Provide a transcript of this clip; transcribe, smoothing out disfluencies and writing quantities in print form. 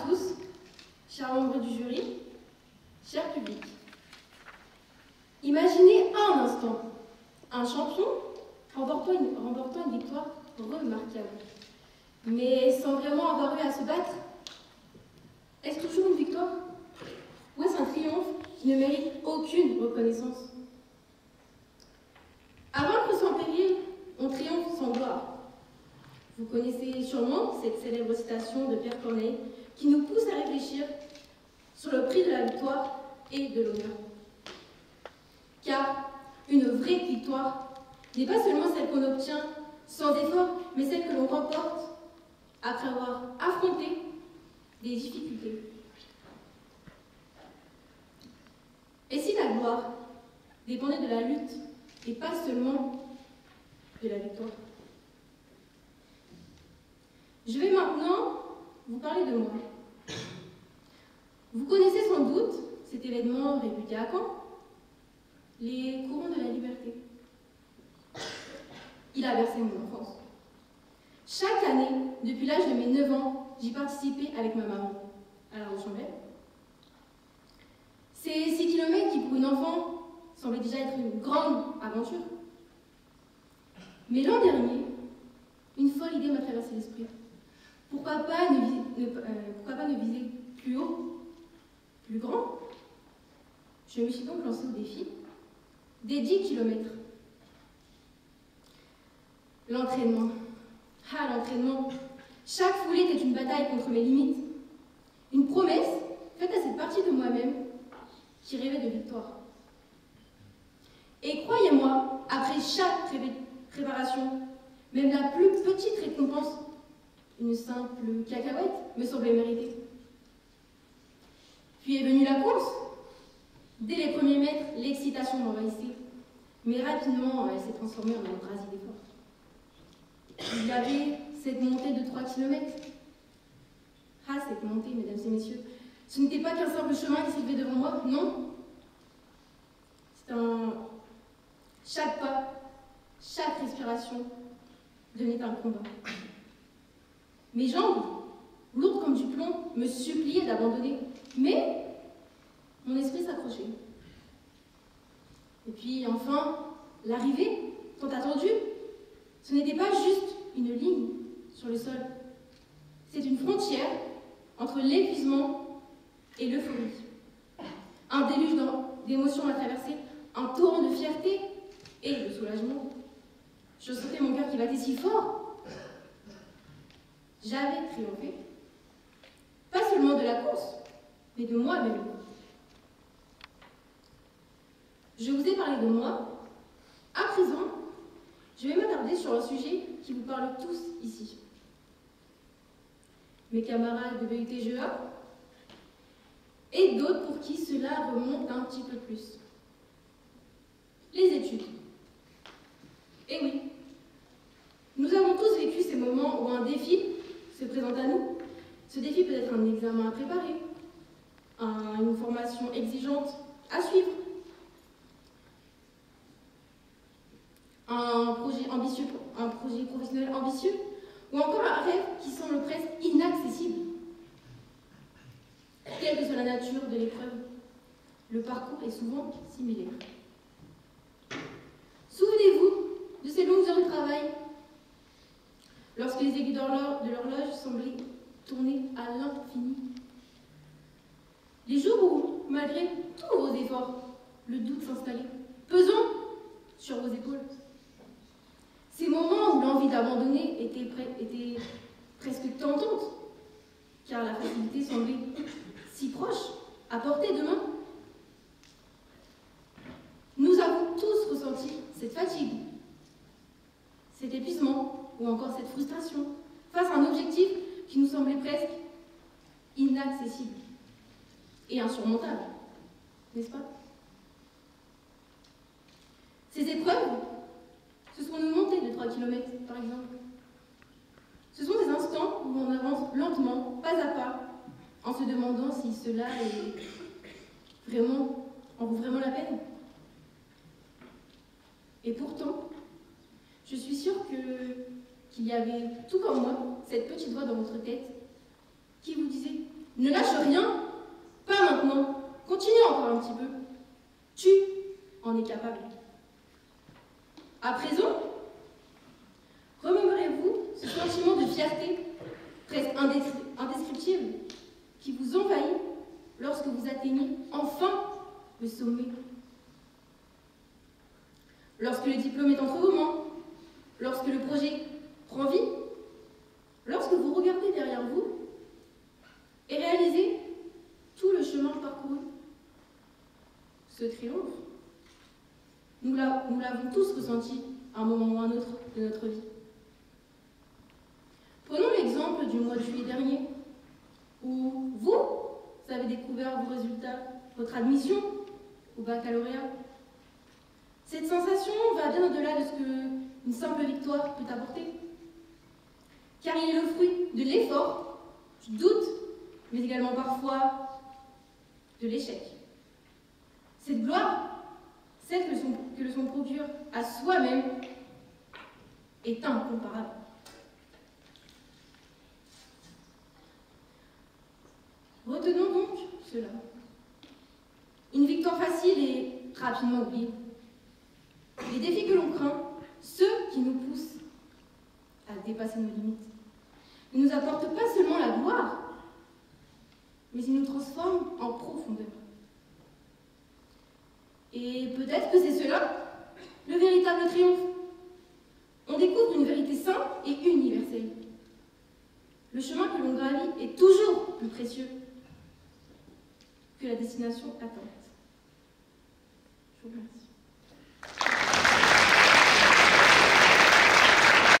tous, chers membres du jury, cher public. Imaginez un instant un champion remportant une victoire remarquable, mais sans vraiment avoir eu à se battre. Est-ce toujours une victoire? Ou est-ce un triomphe qui ne mérite aucune reconnaissance? À vaincre sans péril, on triomphe sans gloire. Vous connaissez sûrement cette célèbre citation de Pierre Corneille qui nous pousse à réfléchir sur le prix de la victoire et de l'honneur. Car une vraie victoire n'est pas seulement celle qu'on obtient sans effort, mais celle que l'on remporte après avoir affronté des difficultés. Et si la gloire dépendait de la lutte et pas seulement de la victoire? Je vais maintenant vous parler de moi. Vous connaissez sans doute cet événement réputé à Caen, les courants de la liberté. Il a bercé mon enfance. Chaque année, depuis l'âge de mes 9 ans, j'y participais avec ma maman à la Rochambeau. Ces 6 km qui, pour une enfant, semblaient déjà être une grande aventure. Mais l'an dernier, une folle idée m'a traversé l'esprit. Pourquoi pas ne viser plus haut, plus grand? Je me suis donc lancée au défi des 10 km. L'entraînement. Ah, l'entraînement. Chaque foulée était une bataille contre mes limites. Une promesse faite à cette partie de moi-même qui rêvait de victoire. Et croyez-moi, après chaque préparation, même la plus petite récompense, une simple cacahuète, me semblait méritée. Puis est venue la course. Dès les premiers mètres, l'excitation m'envahissait. Mais rapidement, elle s'est transformée en un brasier d'effort. Il y avait cette montée de 3 km. Ah, cette montée, mesdames et messieurs, ce n'était pas qu'un simple chemin qui s'élevait devant moi, non. C'est chaque pas, chaque respiration devenait un combat. Mes jambes, lourdes comme du plomb, me suppliaient d'abandonner, mais mon esprit s'accrochait. Et puis enfin, l'arrivée, tant attendue, ce n'était pas juste une ligne sur le sol. C'est une frontière entre l'épuisement et l'euphorie. Un déluge d'émotions m'a traversé, un torrent de fierté et de soulagement. Je sentais mon cœur qui battait si fort. J'avais triomphé. Pas seulement de la course, mais de moi-même. Je vous ai parlé de moi. À présent, je vais m'attarder sur un sujet qui vous parle tous ici. Mes camarades de BUT-GEA et d'autres pour qui cela remonte un petit peu plus. Les études. Eh oui, nous avons tous vécu ces moments où un défi se présente à nous. Ce défi peut être un examen à préparer, une formation exigeante à suivre, un projet professionnel ambitieux, ou encore un rêve qui semble presque inaccessible. Quelle que soit la nature de l'épreuve, le parcours est souvent similaire. Souvenez-vous de ces longues heures de travail, lorsque les aiguilles de l'horloge semblaient tourner à l'infini. Les jours où, malgré tous vos efforts, le doute s'installait, pesant sur vos épaules. Ces moments où l'envie d'abandonner était presque tentante, car la facilité semblait si proche, à portée de main. Nous avons tous ressenti cette fatigue, cet épuisement ou encore cette frustration face à un objectif qui nous semblait presque inaccessible et insurmontable, n'est-ce pas? Ces épreuves, ce sont nos montées de 3 km, par exemple. Ce sont des instants où on avance lentement, pas à pas, en se demandant si cela en vaut vraiment la peine. Et pourtant, je suis sûre qu'il y avait, tout comme moi, cette petite voix dans votre tête qui vous disait Ne lâche rien, pas maintenant. Continue encore un petit peu. Tu en es capable. À présent, remémorez-vous ce sentiment de fierté, presque indescriptible, qui vous envahit lorsque vous atteignez enfin le sommet. Lorsque le diplôme est entre vos mains, lorsque le projet prend vie, lorsque vous regardez derrière vous et réalisez tout le chemin parcouru. Ce triomphe, nous l'avons tous ressenti à un moment ou à un autre de notre vie. Prenons l'exemple du mois de juillet dernier, où vous avez découvert vos résultats, votre admission au baccalauréat. Cette sensation va bien au-delà de ce qu'une simple victoire peut apporter, car il est le fruit de l'effort, du doute, mais également parfois de l'échec. Cette gloire, celle que le son procure à soi-même, est incomparable. Retenons donc cela. Une victoire facile est rapidement oubliée. Les défis que l'on craint, ceux qui nous poussent à dépasser nos limites, ne nous apportent pas seulement la gloire, mais ils nous transforment en profondeur. Et peut-être que c'est cela, le véritable triomphe. On découvre une vérité simple et universelle. Le chemin que l'on gravit est toujours plus précieux que la destination atteinte. Je vous remercie.